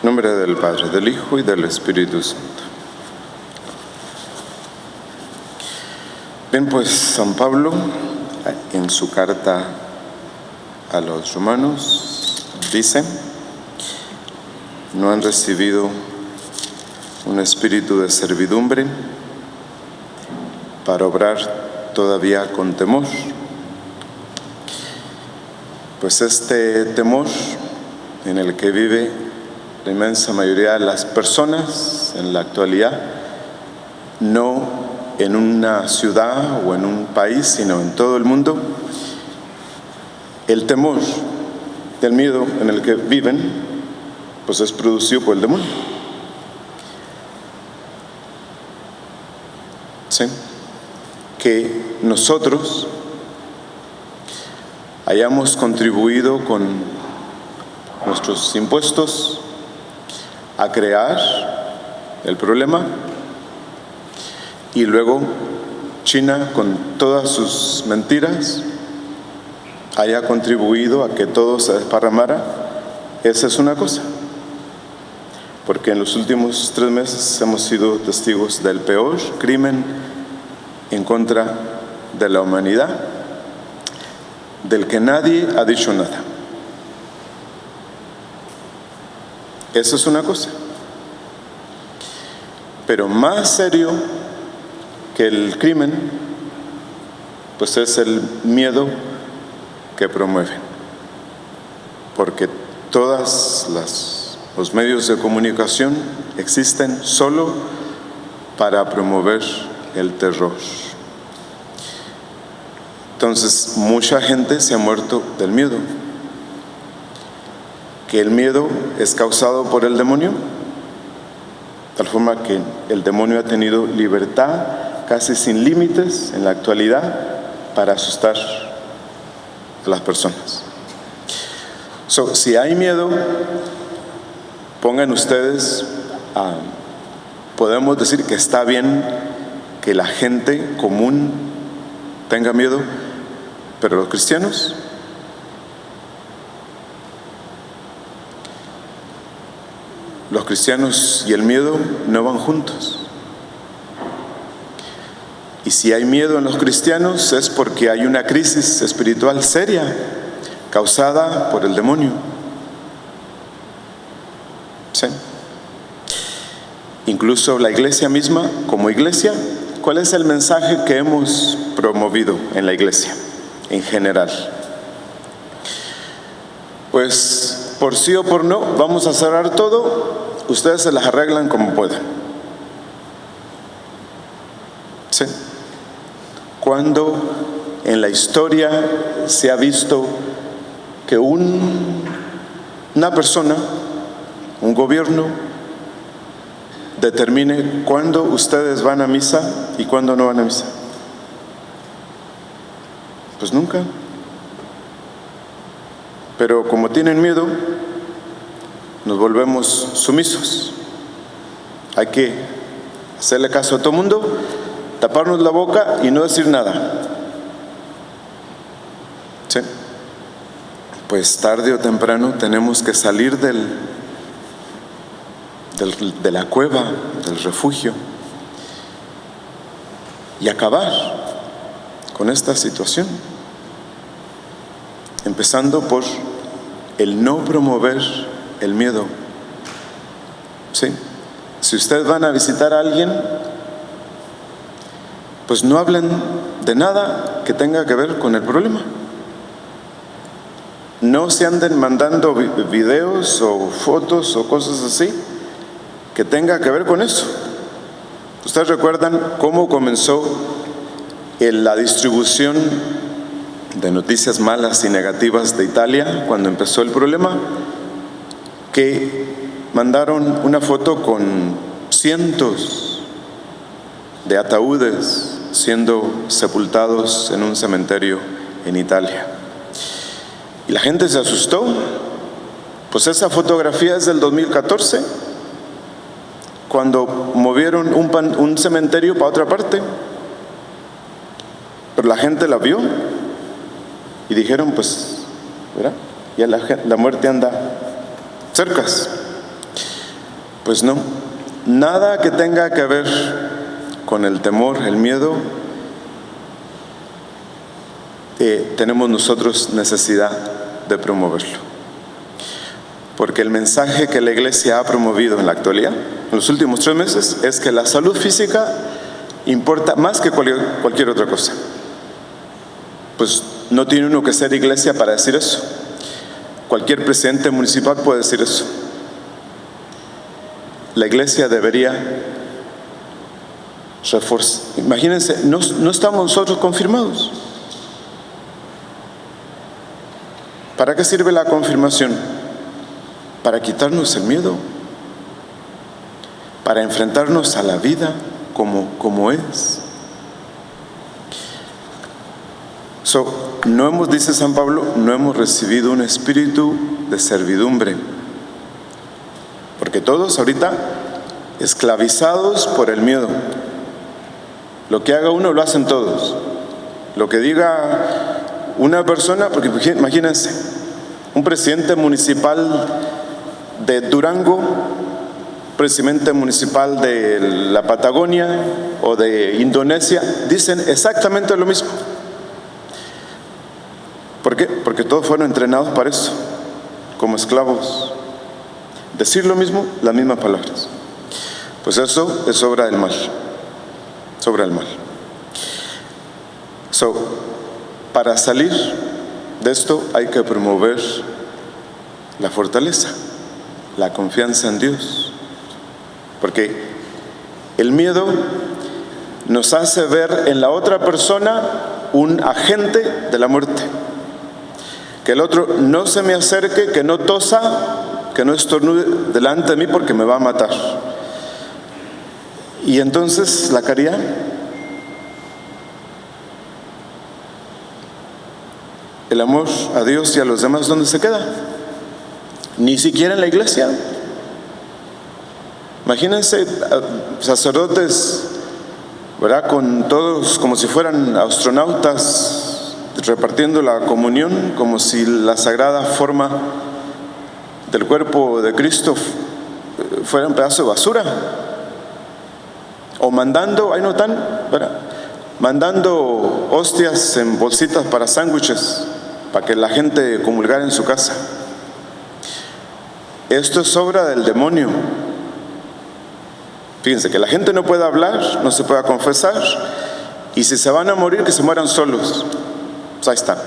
nombre del Padre, del Hijo y del Espíritu Santo. Bien, pues San Pablo, en su carta a los romanos, dice: no han recibido un espíritu de servidumbre para obrar todavía con temor. Pues este temor en el que vive la inmensa mayoría de las personas en la actualidad, no en una ciudad o en un país, sino en todo el mundo, el temor, el miedo en el que viven, pues es producido por el demonio. ¿Sí? Que nosotros hayamos contribuido con nuestros impuestos a crear el problema, y luego China, con todas sus mentiras, haya contribuido a que todo se desparramara. Esa es una cosa, porque en los últimos 3 meses hemos sido testigos del peor crimen en contra de la humanidad, del que nadie ha dicho nada. Eso es una cosa. Pero más serio que el crimen, pues es el miedo que promueven. Porque todos los medios de comunicación existen solo para promover el terror. Entonces, mucha gente se ha muerto del miedo. Que el miedo es causado por el demonio, tal forma que el demonio ha tenido libertad casi sin límites en la actualidad para asustar a las personas. Si hay miedo, pongan ustedes, podemos decir que está bien que la gente común tenga miedo, pero los cristianos, y el miedo no van juntos. Y si hay miedo en los cristianos es porque hay una crisis espiritual seria causada por el demonio. ¿Sí? Incluso la iglesia misma, como iglesia, ¿cuál es el mensaje que hemos promovido en la iglesia en general? Pues por sí o por no, vamos a cerrar todo, ustedes se las arreglan como puedan. ¿Sí? Cuando en la historia se ha visto que una persona, un gobierno, determine cuándo ustedes van a misa y cuándo no van a misa? Pues nunca. Pero como tienen miedo, nos volvemos sumisos. Hay que hacerle caso a todo mundo, taparnos la boca y no decir nada. ¿Sí? Pues tarde o temprano tenemos que salir de la cueva, del refugio, y acabar con esta situación. Empezando por el no promover el miedo. ¿Sí? Si ustedes van a visitar a alguien, pues no hablen de nada que tenga que ver con el problema. No se anden mandando videos o fotos o cosas así que tenga que ver con eso. Ustedes recuerdan cómo comenzó la distribución de noticias malas y negativas de Italia cuando empezó el problema, que mandaron una foto con cientos de ataúdes siendo sepultados en un cementerio en Italia. Y la gente se asustó. Pues esa fotografía es del 2014, cuando movieron un cementerio para otra parte. Pero la gente la vio y dijeron, pues, ¿verdad? Ya la muerte anda cerca. Pues no, nada que tenga que ver con el temor, el miedo, tenemos nosotros necesidad de promoverlo. Porque el mensaje que la Iglesia ha promovido en la actualidad, en los últimos 3 meses, es que la salud física importa más que cualquier otra cosa. Pues no tiene uno que ser iglesia para decir eso. Cualquier presidente municipal puede decir eso. La iglesia debería reforzar. Imagínense, no estamos nosotros confirmados. ¿Para qué sirve la confirmación? Para quitarnos el miedo, para enfrentarnos a la vida como es. No hemos, dice San Pablo, no hemos recibido un espíritu de servidumbre, porque todos ahorita esclavizados por el miedo. Lo que haga uno lo hacen todos. Lo que diga una persona, porque imagínense, un presidente municipal de Durango, presidente municipal de la Patagonia o de Indonesia, dicen exactamente lo mismo. ¿Por qué? Porque todos fueron entrenados para eso, como esclavos. Decir lo mismo, las mismas palabras. Pues eso es obra del mal. Es obra del mal. Para salir de esto hay que promover la fortaleza, la confianza en Dios. Porque el miedo nos hace ver en la otra persona un agente de la muerte. Que el otro no se me acerque, que no tosa, que no estornude delante de mí porque me va a matar. Y entonces la caridad. El amor a Dios y a los demás, ¿dónde se queda? Ni siquiera en la iglesia. Imagínense sacerdotes, ¿verdad?, con todos como si fueran astronautas, repartiendo la comunión como si la sagrada forma del cuerpo de Cristo fuera un pedazo de basura. O mandando, ahí no están, ¿verdad?, mandando hostias en bolsitas para sándwiches, para que la gente comulgara en su casa. Esto es obra del demonio. Fíjense que la gente no puede hablar, no se puede confesar, y si se van a morir, que se mueran solos. Pues ahí está.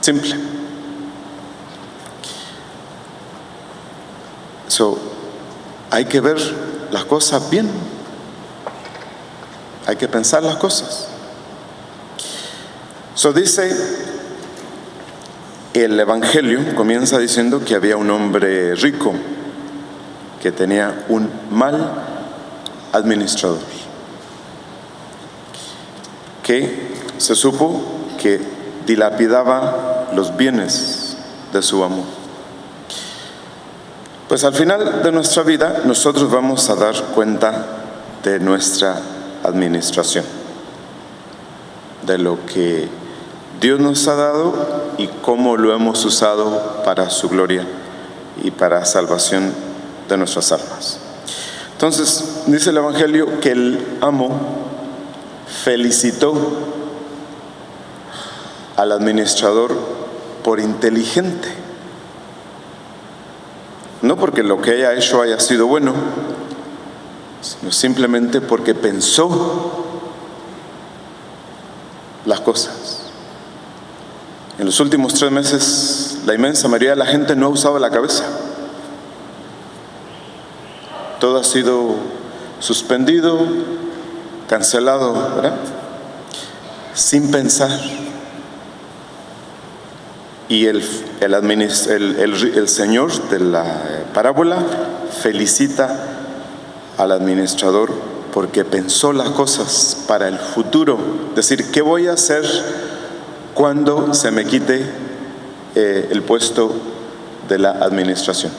Simple. Hay que ver las cosas bien. Hay que pensar las cosas. Dice el Evangelio, comienza diciendo que había un hombre rico que tenía un mal administrador, que se supo que dilapidaba los bienes de su amo. Pues al final de nuestra vida nosotros vamos a dar cuenta de nuestra administración, de lo que Dios nos ha dado y cómo lo hemos usado para su gloria y para salvación de nuestras almas. Entonces, dice el Evangelio que el amo felicitó al administrador por inteligente. No porque lo que haya hecho haya sido bueno, sino simplemente porque pensó las cosas. En los últimos 3 meses, la inmensa mayoría de la gente no ha usado la cabeza. Todo ha sido suspendido, cancelado, ¿verdad?, sin pensar. Y el Señor de la parábola felicita al administrador porque pensó las cosas para el futuro. Es decir, ¿qué voy a hacer cuando se me quite el puesto de la administración?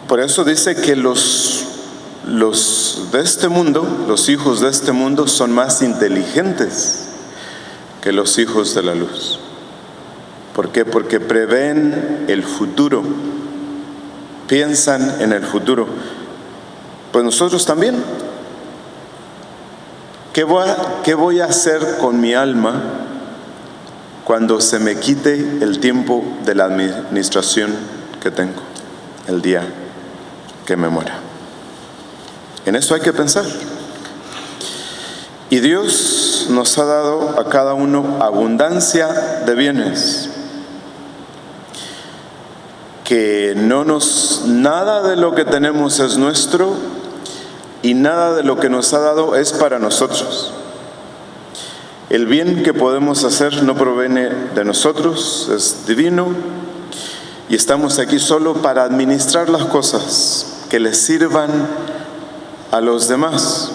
Por eso dice que los de este mundo, los hijos de este mundo, son más inteligentes que los hijos de la luz. ¿Por qué? Porque prevén el futuro, piensan en el futuro. Pues nosotros también. ¿Qué voy a hacer con mi alma cuando se me quite el tiempo de la administración que tengo, el día que me muera? En eso hay que pensar. Y Dios nos ha dado a cada uno abundancia de bienes, que nada de lo que tenemos es nuestro y nada de lo que nos ha dado es para nosotros. El bien que podemos hacer no proviene de nosotros, es divino, y estamos aquí solo para administrar las cosas que les sirvan a los demás.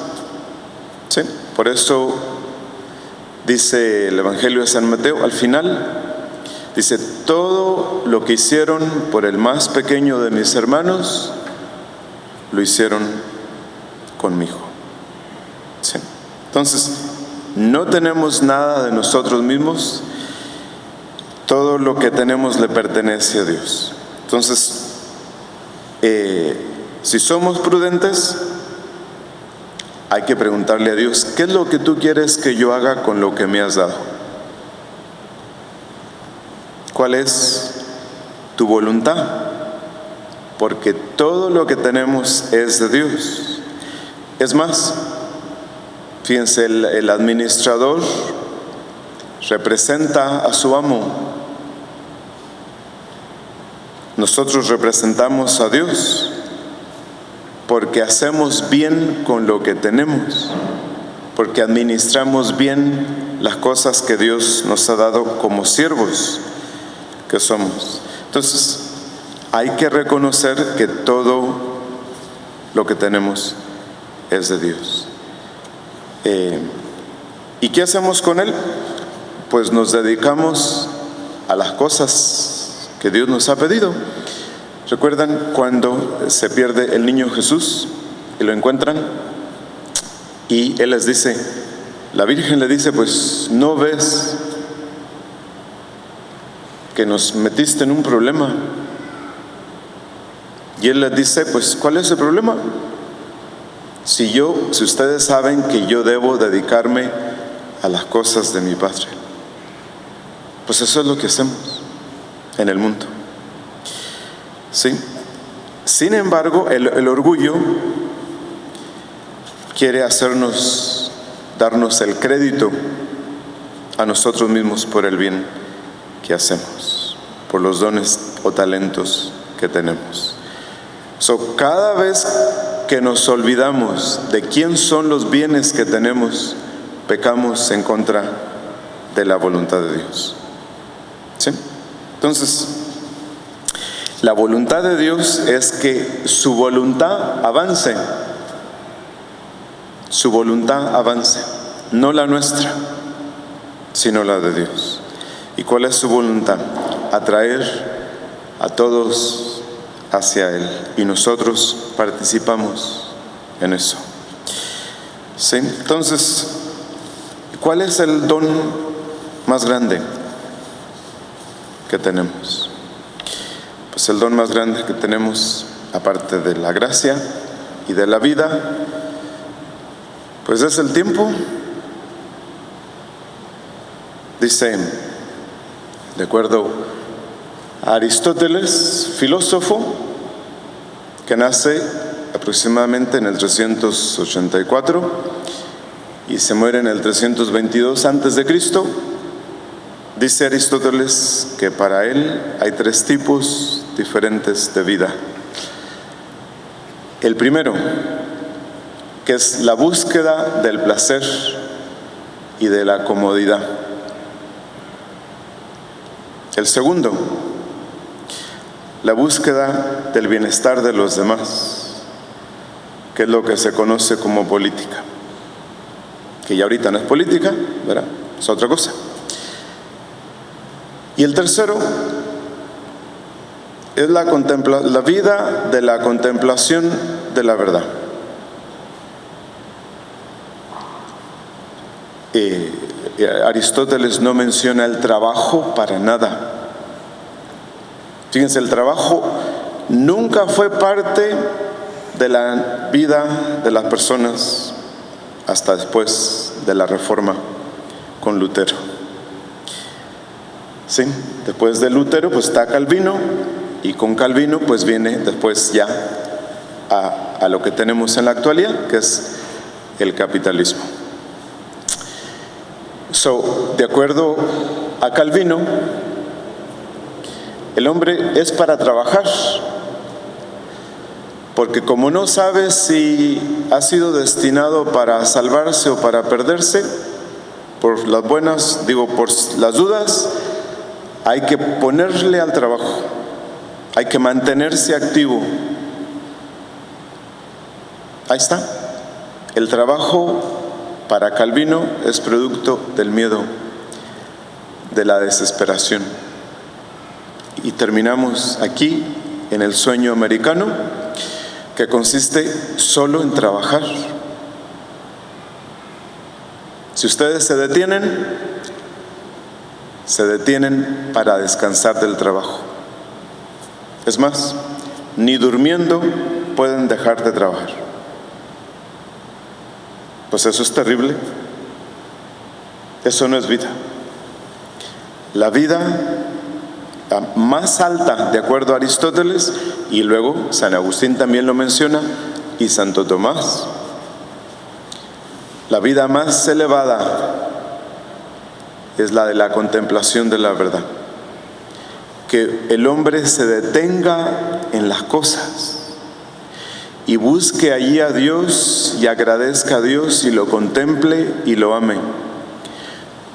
¿Sí? Por eso dice el Evangelio de San Mateo, al final, dice: todo lo que hicieron por el más pequeño de mis hermanos, lo hicieron conmigo. ¿Sí? Entonces, no tenemos nada de nosotros mismos, todo lo que tenemos le pertenece a Dios. Entonces, si somos prudentes, hay que preguntarle a Dios: ¿qué es lo que tú quieres que yo haga con lo que me has dado? ¿Cuál es tu voluntad? Porque todo lo que tenemos es de Dios. Es más, fíjense, el administrador representa a su amo. Nosotros representamos a Dios porque hacemos bien con lo que tenemos, porque administramos bien las cosas que Dios nos ha dado como siervos que somos. Entonces, hay que reconocer que todo lo que tenemos es de Dios. ¿Y qué hacemos con él? Pues nos dedicamos a las cosas que Dios nos ha pedido. ¿Recuerdan cuando se pierde el niño Jesús y lo encuentran? Y él les dice, la Virgen le dice: pues ¿no ves que nos metiste en un problema? Y él les dice: pues ¿cuál es el problema? Si ustedes saben que yo debo dedicarme a las cosas de mi Padre. Pues eso es lo que hacemos en el mundo. ¿Sí? Sin embargo, el orgullo quiere darnos el crédito a nosotros mismos por el bien que hacemos, por los dones o talentos que tenemos. Cada vez que nos olvidamos de quién son los bienes que tenemos, pecamos en contra de la voluntad de Dios. ¿Sí? Entonces, la voluntad de Dios es que su voluntad avance. Su voluntad avance, no la nuestra, sino la de Dios. ¿Y cuál es su voluntad? Atraer a todos hacia Él, y nosotros participamos en eso. ¿Sí? Entonces, ¿cuál es el don más grande que tenemos? Pues el don más grande que tenemos, aparte de la gracia y de la vida, pues es el tiempo. Dice, de acuerdo a Aristóteles, filósofo, que nace aproximadamente en el 384 y se muere en el 322 antes de Cristo. Dice Aristóteles que para él hay 3 tipos diferentes de vida. El primero, que es la búsqueda del placer y de la comodidad. El segundo, la búsqueda del bienestar de los demás, que es lo que se conoce como política, que ya ahorita no es política, ¿verdad? Es otra cosa. Y el tercero es la vida de la contemplación de la verdad. Aristóteles no menciona el trabajo para nada. Fíjense, el trabajo nunca fue parte de la vida de las personas hasta después de la Reforma con Lutero. Sí, después de Lutero pues está Calvino, y con Calvino pues viene después ya a lo que tenemos en la actualidad, que es el capitalismo. De acuerdo a Calvino, el hombre es para trabajar, porque como no sabe si ha sido destinado para salvarse o para perderse, por las buenas, por las dudas, hay que ponerle al trabajo, hay que mantenerse activo. Ahí está. El trabajo para Calvino es producto del miedo, de la desesperación. Y terminamos aquí en el sueño americano, que consiste solo en trabajar. Si ustedes se detienen para descansar del trabajo. Es más, ni durmiendo pueden dejar de trabajar. Pues eso es terrible. Eso no es vida. La vida más alta, de acuerdo a Aristóteles, y luego San Agustín también lo menciona, y Santo Tomás, la vida más elevada es la de la contemplación de la verdad. Que el hombre se detenga en las cosas y busque allí a Dios y agradezca a Dios y lo contemple y lo ame.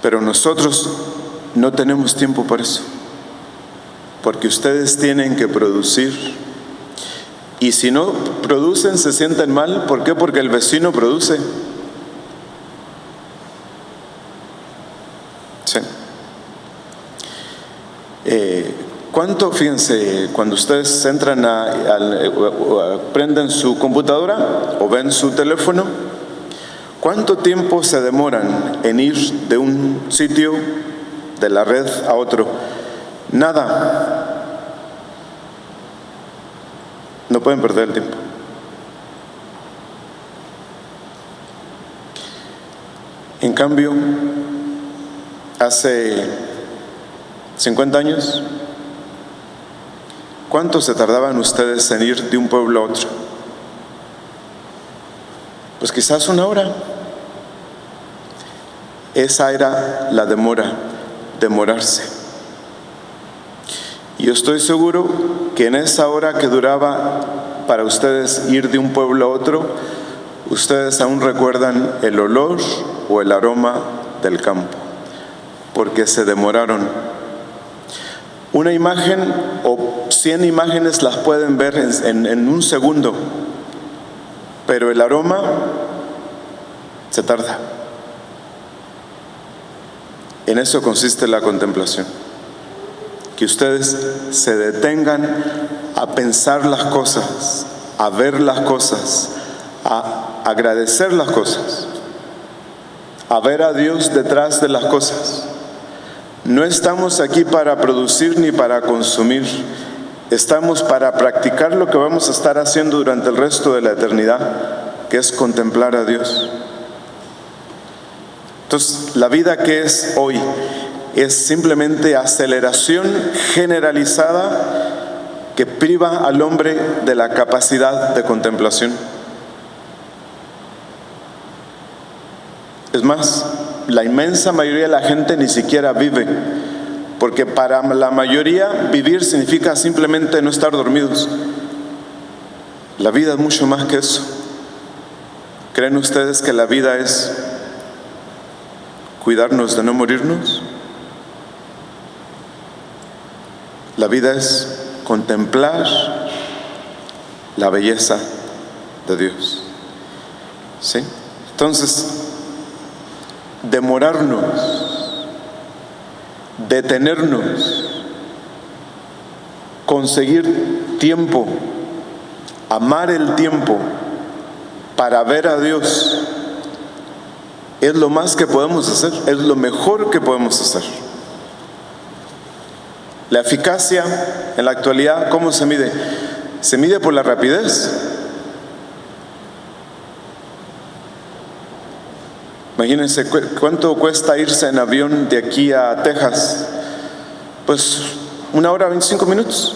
Pero nosotros no tenemos tiempo para eso, porque ustedes tienen que producir, y si no producen se sienten mal. ¿Por qué? Porque el vecino produce. Sí. ¿Cuánto? Fíjense, cuando ustedes entran prenden su computadora o ven su teléfono, ¿cuánto tiempo se demoran en ir de un sitio de la red a otro? Nada. No pueden perder el tiempo. En cambio, hace 50 años, ¿cuánto se tardaban ustedes en ir de un pueblo a otro? Pues quizás una hora. Esa era la demorarse. Y yo estoy seguro que en esa hora que duraba para ustedes ir de un pueblo a otro, ustedes aún recuerdan el olor o el aroma del campo, porque se demoraron. Una imagen o 100 imágenes las pueden ver en un segundo, pero el aroma se tarda. En eso consiste la contemplación. Que ustedes se detengan a pensar las cosas, a ver las cosas, a agradecer las cosas, a ver a Dios detrás de las cosas. No estamos aquí para producir ni para consumir. Estamos para practicar lo que vamos a estar haciendo durante el resto de la eternidad, que es contemplar a Dios. Entonces, la vida que es hoy es simplemente aceleración generalizada que priva al hombre de la capacidad de contemplación. Es más, la inmensa mayoría de la gente ni siquiera vive, porque para la mayoría vivir significa simplemente no estar dormidos. La vida es mucho más que eso. ¿Creen ustedes que la vida es cuidarnos de no morirnos? La vida es contemplar la belleza de Dios. ¿Sí? Entonces, demorarnos, detenernos, conseguir tiempo, amar el tiempo para ver a Dios, es lo más que podemos hacer, es lo mejor que podemos hacer. La eficacia en la actualidad, ¿cómo se mide? Se mide por la rapidez. Imagínense cuánto cuesta irse en avión de aquí a Texas. Pues 1 hora 25 minutos.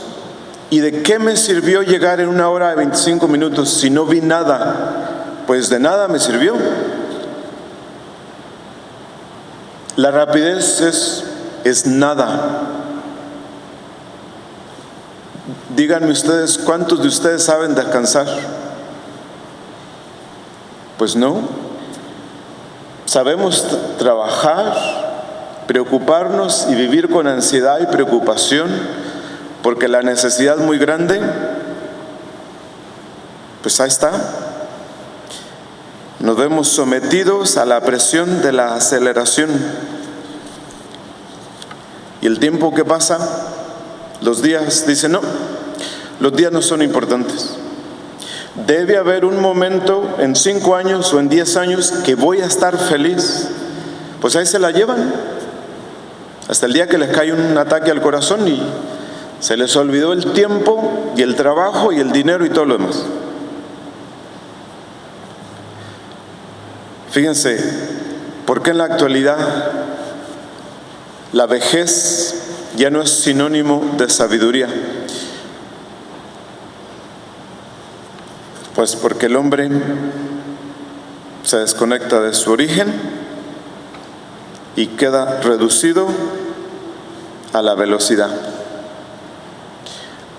¿Y de qué me sirvió llegar en 1 hora 25 minutos si no vi nada? Pues de nada me sirvió. La rapidez es nada. Díganme ustedes, ¿cuántos de ustedes saben descansar? Pues no. Sabemos trabajar, preocuparnos y vivir con ansiedad y preocupación porque la necesidad es muy grande. Pues ahí está. Nos vemos sometidos a la presión de la aceleración. Y el tiempo que pasa, los días, dicen no, los días no son importantes. Debe haber un momento en 5 años o en 10 años que voy a estar feliz. Pues ahí se la llevan. Hasta el día que les cae un ataque al corazón y se les olvidó el tiempo y el trabajo y el dinero y todo lo demás. Fíjense, ¿por qué en la actualidad la vejez ya no es sinónimo de sabiduría? Pues porque el hombre se desconecta de su origen y queda reducido a la velocidad.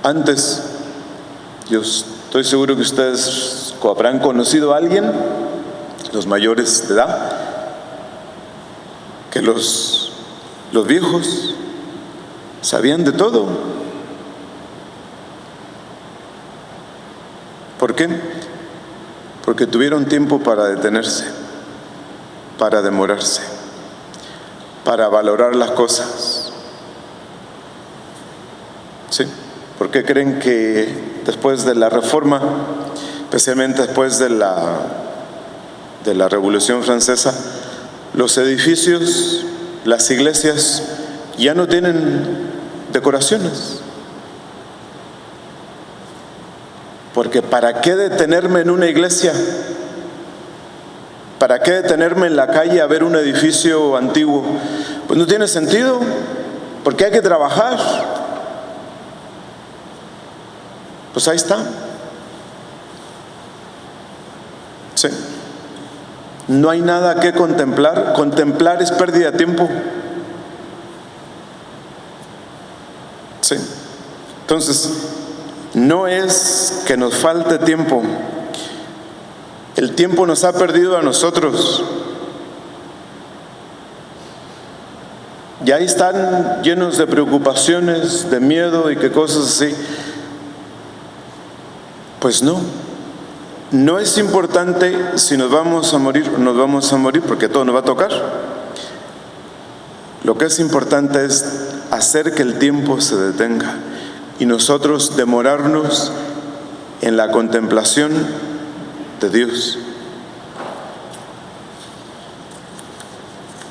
Antes, yo estoy seguro que ustedes habrán conocido a alguien, los mayores de edad, que los viejos sabían de todo. ¿Por qué? Porque tuvieron tiempo para detenerse, para demorarse, para valorar las cosas. ¿Sí? ¿Por qué creen que después de la Reforma, especialmente después de la Revolución Francesa, los edificios, las iglesias ya no tienen decoraciones? Porque ¿para qué detenerme en una iglesia? ¿Para qué detenerme en la calle a ver un edificio antiguo? Pues no tiene sentido, porque hay que trabajar. Pues ahí está. Sí. No hay nada que contemplar. Contemplar es pérdida de tiempo. Sí. Entonces, no es que nos falte tiempo. El tiempo nos ha perdido a nosotros. Y ahí están llenos de preocupaciones, de miedo y que cosas así. Pues no. No es importante si nos vamos a morir o nos vamos a morir, porque todo nos va a tocar. Lo que es importante es hacer que el tiempo se detenga y nosotros demorarnos en la contemplación de Dios.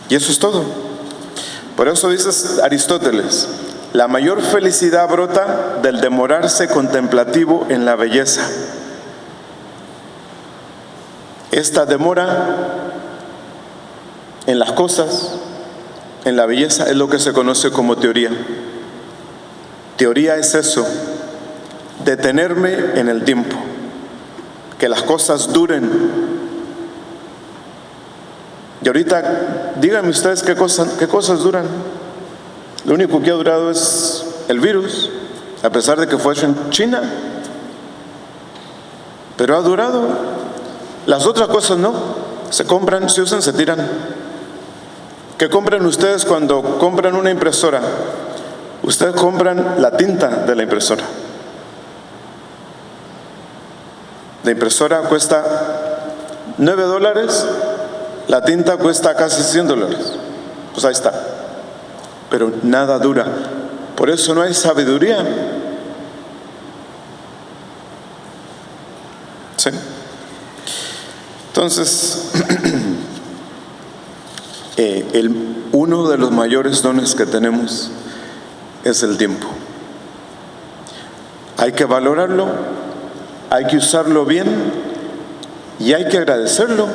Y eso es todo. Por eso dice Aristóteles, la mayor felicidad brota del demorarse contemplativo en la belleza. Esta demora en las cosas, en la belleza, es lo que se conoce como teoría. Teoría es eso, detenerme en el tiempo, que las cosas duren. Y ahorita, díganme ustedes qué cosas duran. Lo único que ha durado es el virus, a pesar de que fue hecho en China, pero ha durado. Las otras cosas no, se compran, se usan, se tiran. ¿Qué compran ustedes cuando compran una impresora? Ustedes compran la tinta de la impresora. La impresora cuesta $9, la tinta cuesta casi $100. Pues ahí está. Pero nada dura. Por eso no hay sabiduría. ¿Sí? Entonces, uno de los mayores dones que tenemos es el tiempo. Hay que valorarlo, hay que usarlo bien y hay que agradecerlo.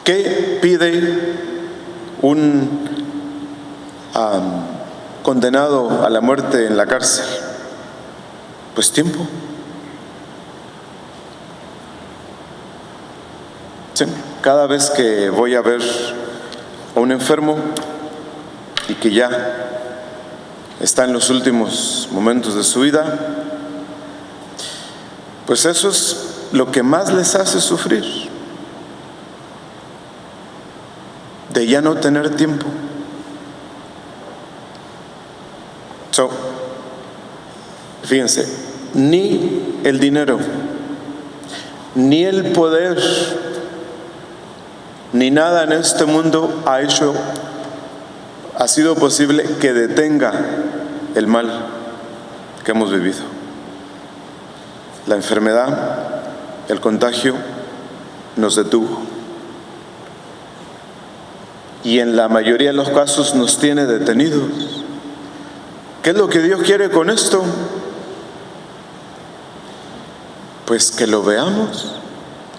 ¿Qué pide un condenado a la muerte en la cárcel? Pues tiempo. Sí, cada vez que voy a ver a un enfermo y que ya está en los últimos momentos de su vida, pues eso es lo que más les hace sufrir, de ya no tener tiempo. Fíjense, ni el dinero, ni el poder, ni nada en este mundo ha sido posible que detenga el mal que hemos vivido. La enfermedad, el contagio, nos detuvo. Y en la mayoría de los casos nos tiene detenidos. ¿Qué es lo que Dios quiere con esto? Pues que lo veamos,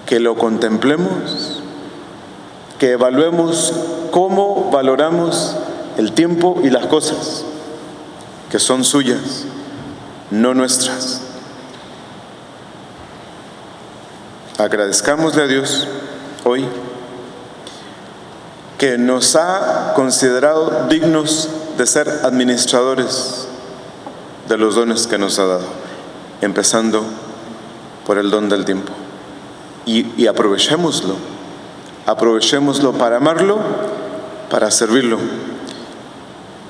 que lo contemplemos, que evaluemos cómo valoramos el tiempo y las cosas que son suyas, no nuestras. Agradezcámosle a Dios hoy que nos ha considerado dignos de ser administradores de los dones que nos ha dado, empezando por el don del tiempo. Y aprovechémoslo para amarlo, para servirlo,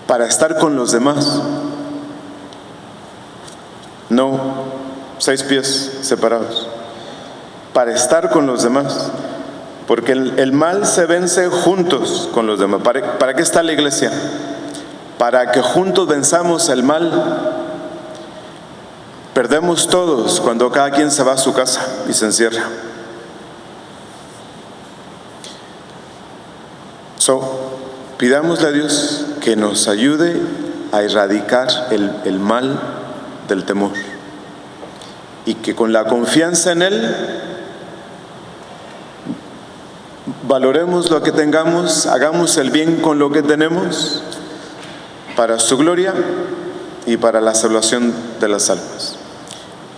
para estar con los demás. No 6 pies separados, para estar con los demás, porque el mal se vence juntos con los demás. ¿Para qué está la iglesia? Para que juntos venzamos el mal. Perdemos todos cuando cada quien se va a su casa y se encierra. Pidámosle a Dios que nos ayude a erradicar el mal del temor, y que con la confianza en Él valoremos lo que tengamos, hagamos el bien con lo que tenemos, para su gloria y para la salvación de las almas.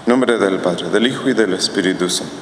En nombre del Padre, del Hijo y del Espíritu Santo.